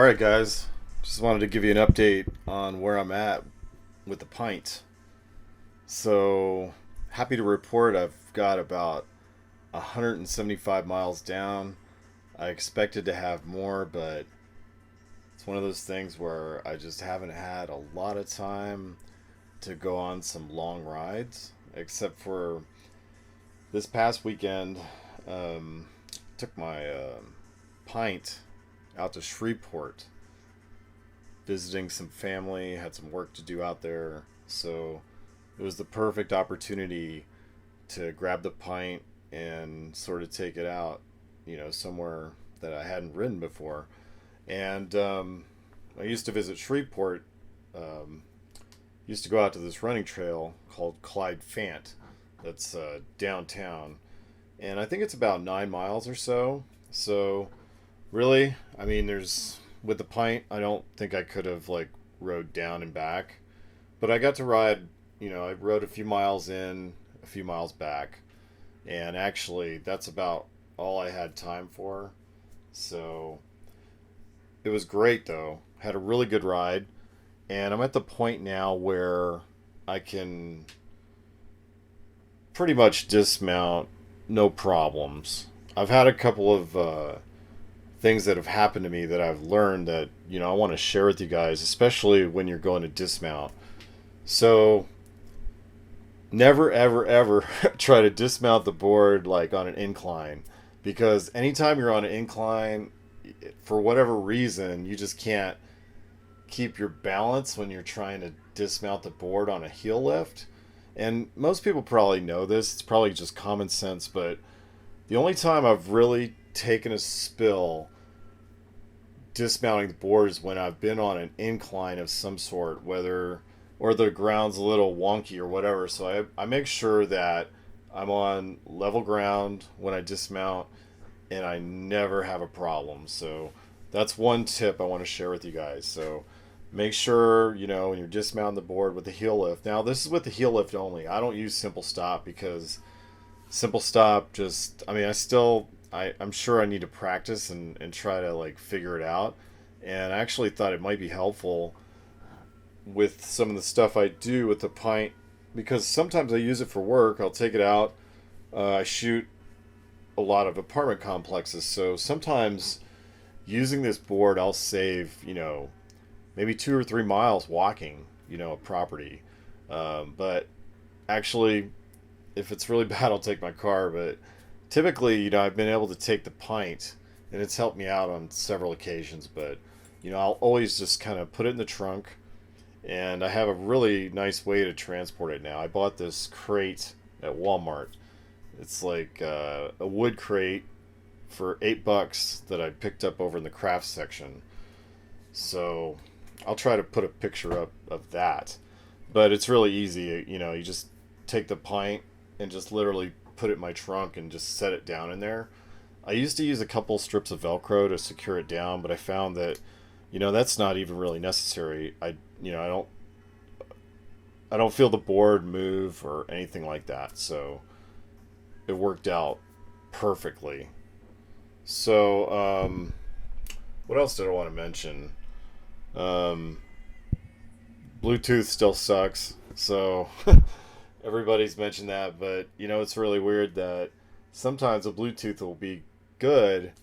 Alright, guys. Just wanted to give you an update on where I'm at with the pint. So, happy to report I've got about 175 miles down. I expected to have more, but it's one of those things where I just haven't had a lot of time to go on some long rides, except for this past weekend. Um, took my pint out to Shreveport, visiting some family, had some work to do out there. So it was the perfect opportunity to grab the pint and sort of take it out, somewhere that I hadn't ridden before. And I used to visit Shreveport, um, used to go out to this running trail called Clyde Fant that's downtown. And I think it's about 9 miles or so. So really, I mean, there's with the pint, I don't think I could have like rode down and back, but I got to ride. I rode a few miles in, a few miles back, and actually, that's about all I had time for. So it was great though. Had a really good ride, and I'm at the point now where I can pretty much dismount no problems. I've had a couple of things that have happened to me that I've learned that I want to share with you guys, especially when you're going to dismount. So never ever ever try to dismount the board like on an incline, because anytime you're on an incline, for whatever reason, you just can't keep your balance when you're trying to dismount the board on a heel lift. And most people probably know this. It's probably just common sense, but the only time I've really taken a spill dismounting the board is when I've been on an incline of some sort, whether or the ground's a little wonky or whatever. So I make sure that I'm on level ground when I dismount, and I never have a problem. So that's one tip I want to share with you guys. So make sure, when you're dismounting the board with the heel lift. Now, this is with the heel lift only. I don't use simple stop because simple stop just, I mean, I'm sure I need to practice and try to like figure it out. And I actually thought it might be helpful with some of the stuff I do with the pint, because sometimes I use it for work. I'll take it out. I shoot a lot of apartment complexes. So sometimes using this board, I'll save, maybe 2 or 3 miles walking, a property. But actually, if it's really bad, I'll take my car. But typically, I've been able to take the pint, and it's helped me out on several occasions. But, I'll always just kind of put it in the trunk, and I have a really nice way to transport it now. I bought this crate at Walmart. It's like a wood crate for $8 that I picked up over in the craft section. So I'll try to put a picture up of that. But it's really easy. You just take the pint and just literally put it in my trunk and just set it down in there. I used to use a couple strips of Velcro to secure it down, but I found that, that's not even really necessary. I don't feel the board move or anything like that. So it worked out perfectly. So, what else did I want to mention? Um, Bluetooth still sucks. So everybody's mentioned that, but it's really weird that sometimes the Bluetooth will be good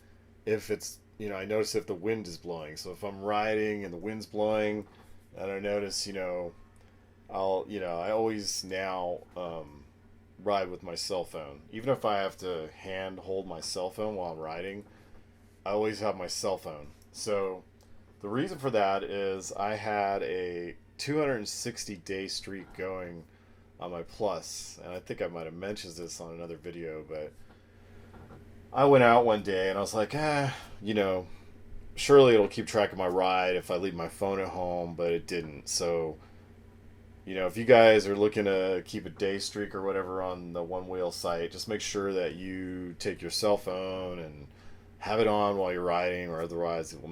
if it's, I notice if the wind is blowing. So if I'm riding and the wind's blowing, and I notice, I always now ride with my cell phone. Even if I have to hand hold my cell phone while I'm riding, I always have my cell phone. So the reason for that is I had a 260-day streak going on my Plus, and I think I might have mentioned this on another video, but I went out one day and I was like, surely it'll keep track of my ride if I leave my phone at home, but it didn't. So, if you guys are looking to keep a day streak or whatever on the OneWheel site, just make sure that you take your cell phone and have it on while you're riding, or otherwise it will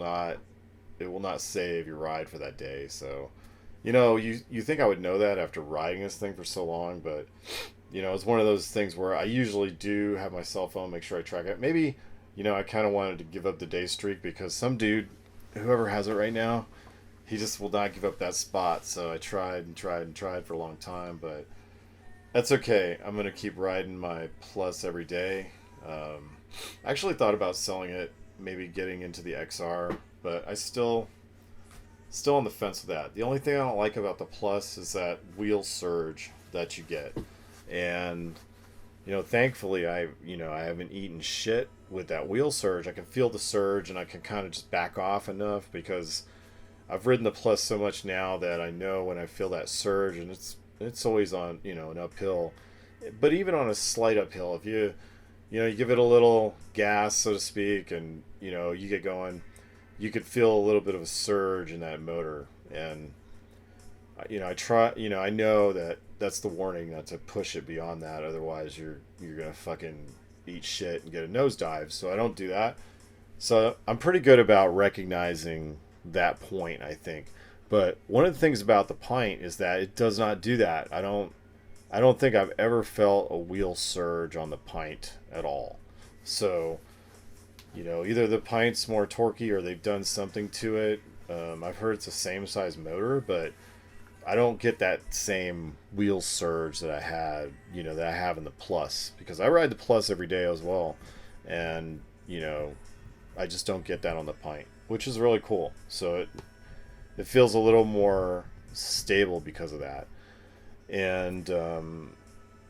not save your ride for that day. So, you think I would know that after riding this thing for so long, but it's one of those things where I usually do have my cell phone, make sure I track it. Maybe, I kind of wanted to give up the day streak because some dude whoever has it right now, he just will not give up that spot. So I tried for a long time, but that's okay. I'm gonna keep riding my Plus every day. I actually thought about selling it, maybe getting into the XR, but I still on the fence with that. The only thing I don't like about the Plus is that wheel surge that you get, and thankfully I haven't eaten shit with that wheel surge. I can feel the surge, and I can kind of just back off enough because I've ridden the Plus so much now that I know when I feel that surge, and it's always on an uphill. But even on a slight uphill, if you give it a little gas, so to speak, and you get going, you could feel a little bit of a surge in that motor. And I try, I know that that's the warning, not to push it beyond that, otherwise you're gonna fucking eat shit and get a nosedive. So I don't do that. So I'm pretty good about recognizing that point, I think. But one of the things about the Pint is that it does not do that. I don't think I've ever felt a wheel surge on the Pint at all. So, either the Pint's more torquey or they've done something to it. I've heard it's the same size motor, but I don't get that same wheel surge that I had, that I have in the Plus, because I ride the Plus every day as well, and I just don't get that on the Pint, which is really cool. So it feels a little more stable because of that. And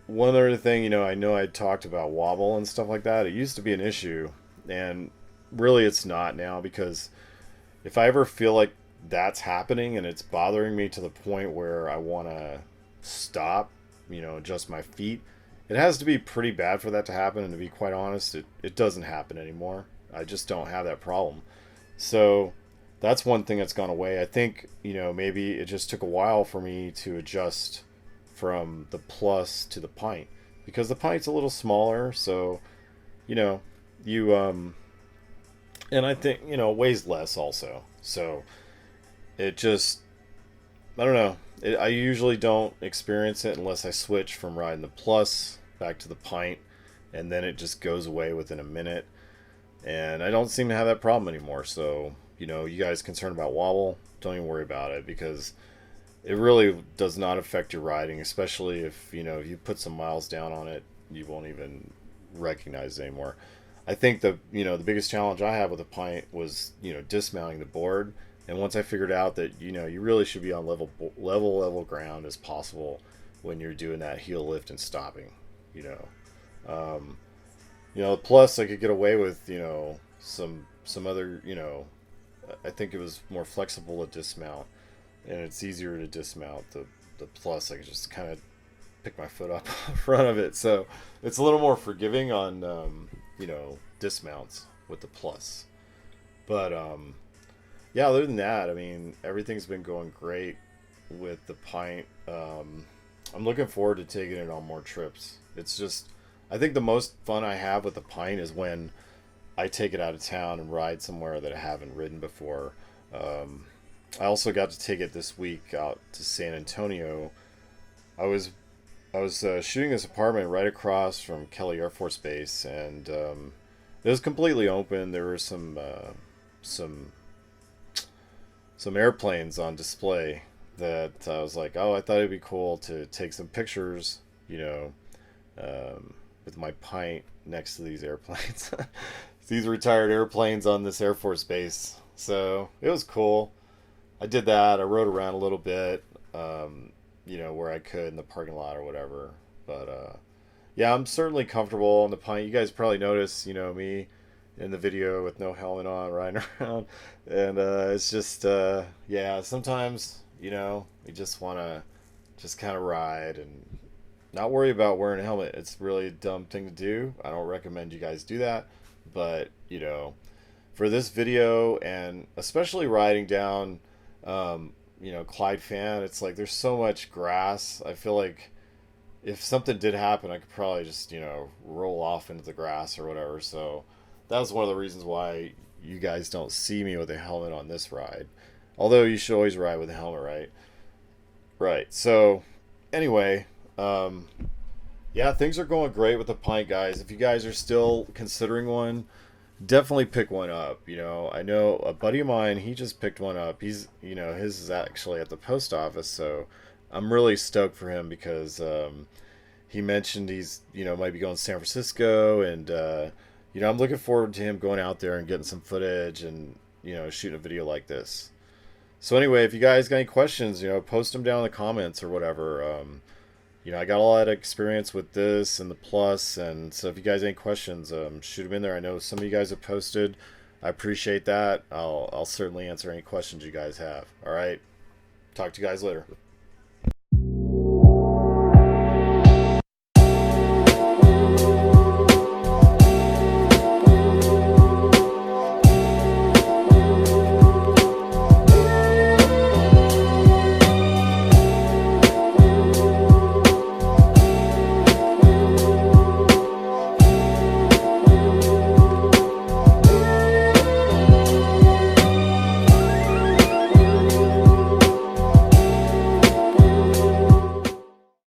one other thing, I know I talked about wobble and stuff like that. It used to be an issue, and really it's not now, because if I ever feel like that's happening and it's bothering me to the point where I want to stop, adjust my feet, it has to be pretty bad for that to happen. And to be quite honest, it doesn't happen anymore. I just don't have that problem. So that's one thing that's gone away. I think, maybe it just took a while for me to adjust from the Plus to the Pint, because the Pint's a little smaller. So, you, and I think, weighs less also. So it just, I don't know. I usually don't experience it unless I switch from riding the Plus back to the Pint, and then it just goes away within a minute. And I don't seem to have that problem anymore. So, you guys concerned about wobble, don't even worry about it, because it really does not affect your riding, especially if, if you put some miles down on it, you won't even recognize it anymore. I think the biggest challenge I have with a Pint was, dismounting the board. And once I figured out that, you really should be on level ground as possible when you're doing that heel lift and stopping, Um, plus I could get away with, some other, I think it was more flexible to dismount, and it's easier to dismount the Plus. I could just kind of pick my foot up in front of it. So it's a little more forgiving on, dismounts with the Plus. But, yeah, other than that, I mean, everything's been going great with the Pint. I'm looking forward to taking it on more trips. It's just, I think the most fun I have with the Pint is when I take it out of town and ride somewhere that I haven't ridden before. I also got to take it this week out to San Antonio. I was shooting this apartment right across from Kelly Air Force Base, and it was completely open. There were some airplanes on display that I was like, oh, I thought it'd be cool to take some pictures, with my Pint next to these airplanes. These retired airplanes on this Air Force base. So it was cool. I did that. I rode around a little bit, where I could in the parking lot or whatever. But yeah, I'm certainly comfortable on the Pint. You guys probably noticed, me in the video with no helmet on, riding around. And it's just, yeah, sometimes, you just want to just kind of ride and not worry about wearing a helmet. It's really a dumb thing to do. I don't recommend you guys do that. But, for this video, and especially riding down, Clyde Fan, it's like there's so much grass. I feel like if something did happen, I could probably just, roll off into the grass or whatever. So that was one of the reasons why you guys don't see me with a helmet on this ride. Although you should always ride with a helmet, right? Right. So anyway, yeah, things are going great with the Pint, guys. If you guys are still considering one, definitely pick one up. I know a buddy of mine, he just picked one up. His is actually at the post office, so I'm really stoked for him because he mentioned he's, might be going to San Francisco, and I'm looking forward to him going out there and getting some footage and, shooting a video like this. So anyway, if you guys got any questions, post them down in the comments or whatever. I got a lot of experience with this and the plus, and so if you guys have any questions, shoot them in there. I know some of you guys have posted. I appreciate that. I'll certainly answer any questions you guys have. All right. Talk to you guys later.